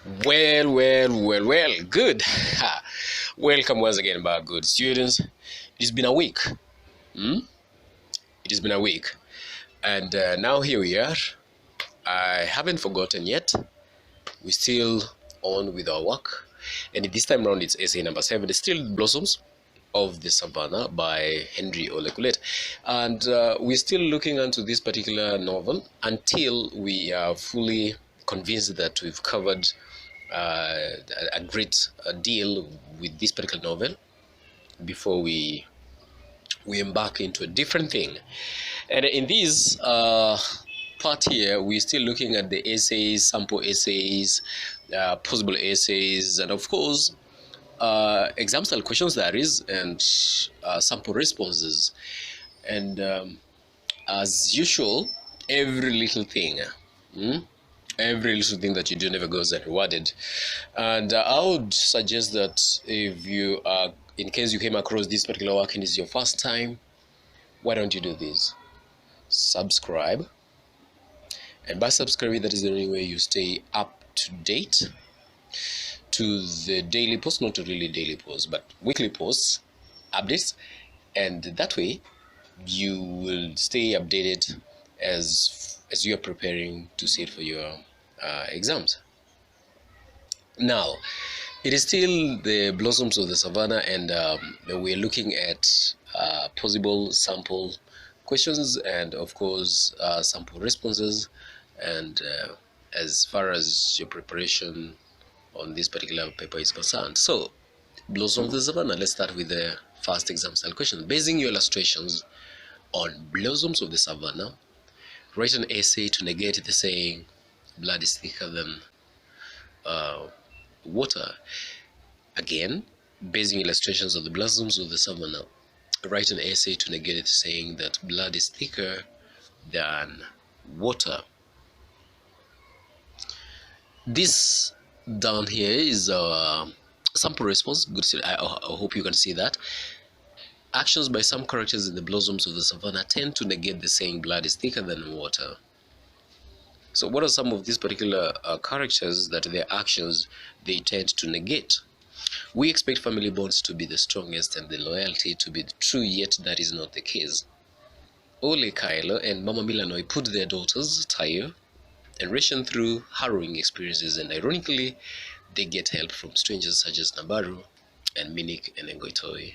Well, good. Welcome once again, my good students. It has been a week. It has been a week. And now here we are. I haven't forgotten yet. We're still on with our work. And this time around, it's essay number 7. It's still Blossoms of the Savannah by Henry Ole Kaelo. And we're still looking into this particular novel until we are fully convinced that we've covered a great deal with this particular novel before we embark into a different thing. And in this part here, we're still looking at the essays, sample essays, possible essays, and of course exam style questions, that is, and sample responses. And as usual, every little thing that you do never goes unrewarded. And I would suggest that if you are, in case you came across this particular work and it's your first time, why don't you do this? Subscribe. And by subscribing, that is the only way you stay up to date to the daily posts, not really daily posts, but weekly posts, updates. And that way, you will stay updated as you are preparing to sit for your exams. Now, it is still the Blossoms of the Savannah, and we're looking at possible sample questions and, of course, sample responses. And as far as your preparation on this particular paper is concerned. So, Blossoms of the Savannah, let's start with the first exam style question. Basing your illustrations on Blossoms of the Savannah, write an essay to negate the saying, blood is thicker than water. Again, basing illustrations on the Blossoms of the Savannah, write an essay to negate the saying that blood is thicker than water. This down here is a sample response. Good. I hope you can see that. Actions by some characters in the Blossoms of the Savannah tend to negate the saying blood is thicker than water. So what are some of these particular characters that their actions they tend to negate? We expect family bonds to be the strongest and the loyalty to be true, yet that is not the case. Ole Kaelo and Mama Milanoi put their daughters, Taiyo and Resian, through harrowing experiences, and ironically, they get help from strangers such as Nabaru and Minik and Ngoitoi.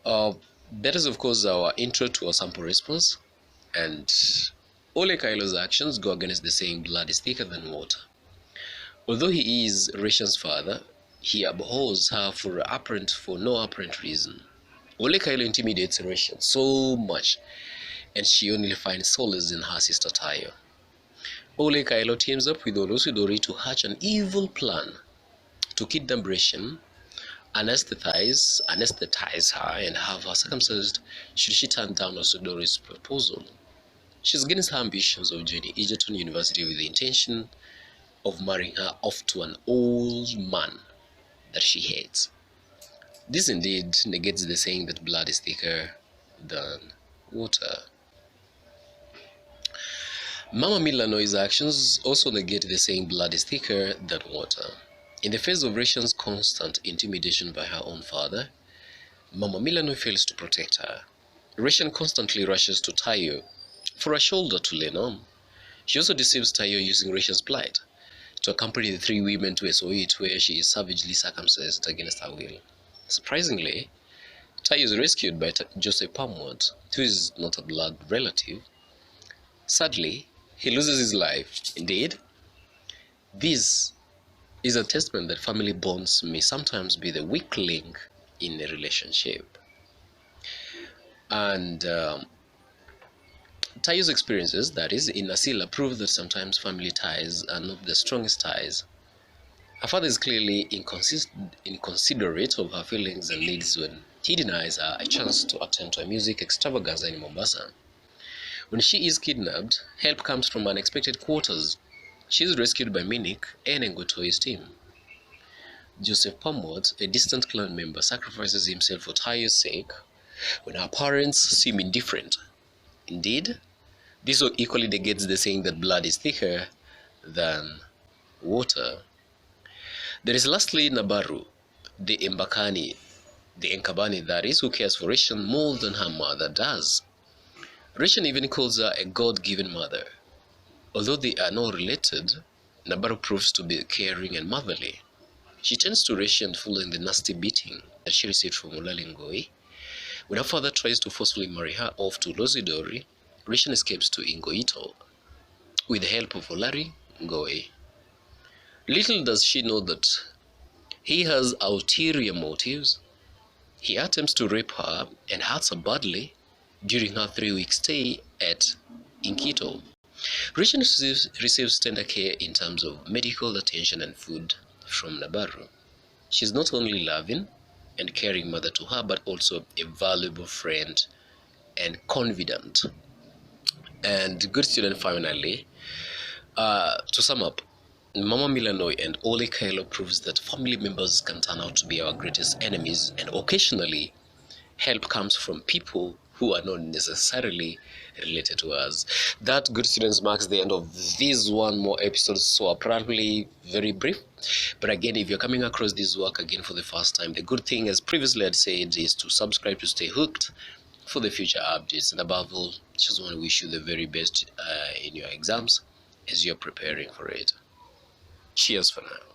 That is, of course, our intro to our sample response. And Ole Kaelo's actions go against the saying blood is thicker than water. Although he is Resian's father, he abhors her for no apparent reason. Ole Kaelo intimidates Resian so much, and she only finds solace in her sister Taiyo. Ole Kaelo teams up with Oluisudori to hatch an evil plan to kidnap Resian, anesthetize her, and have her circumcised should she turn down Oluisudori's proposal. She's against her ambitions of joining Egerton University with the intention of marrying her off to an old man that she hates. This indeed negates the saying that blood is thicker than water. Mama Milanoi's actions also negate the saying blood is thicker than water. In the face of Resian's constant intimidation by her own father, Mama Milanoi fails to protect her. Resian constantly rushes to Taiyo for a shoulder to lean on. She also deceives Taiyo using Resian's plight to accompany the three women to SOE, where she is savagely circumcised against her will. Surprisingly, Taiyo is rescued by Joseph Pamwat, who is not a blood relative. Sadly, he loses his life. Indeed, this is a testament that family bonds may sometimes be the weak link in a relationship. And Taiyo's experiences, that is, in Asila, prove that sometimes family ties are not the strongest ties. Her father is clearly inconsiderate of her feelings and needs when he denies her a chance to attend to a music extravaganza in Mombasa. When she is kidnapped, help comes from unexpected quarters. She is rescued by Minik and Ngoitoi's team. Joseph Pamwat, a distant clan member, sacrifices himself for Taiyo's sake when her parents seem indifferent. Indeed, this equally negates the saying that blood is thicker than water. There is lastly Nabaru, the Nkabani that is, who cares for Resian more than her mother does. Resian even calls her a God-given mother. Although they are not related, Nabaru proves to be caring and motherly. She turns to Resian following the nasty beating that she received from Oluisudori. When her father tries to forcefully marry her off to Oloisudori, Resian escapes to Ngoito with the help of Olari Ngoe. Little does she know that he has ulterior motives. He attempts to rape her and hurts her badly during her 3-week stay at Inkito. Resian receives tender care in terms of medical attention and food from Nabaru. She is not only loving and caring mother to her, but also a valuable friend and confidant. And good student, finally, to sum up, Mama Milanoi and Ole Kaelo proves that family members can turn out to be our greatest enemies, and occasionally help comes from people who are not necessarily related to us. That, good students, marks the end of this one more episodes, so apparently very brief. But again, if you're coming across this work again for the first time, the good thing, as previously I'd said, is to subscribe to stay hooked for the future updates. And above all, just want to wish you the very best in your exams as you're preparing for it. Cheers for now.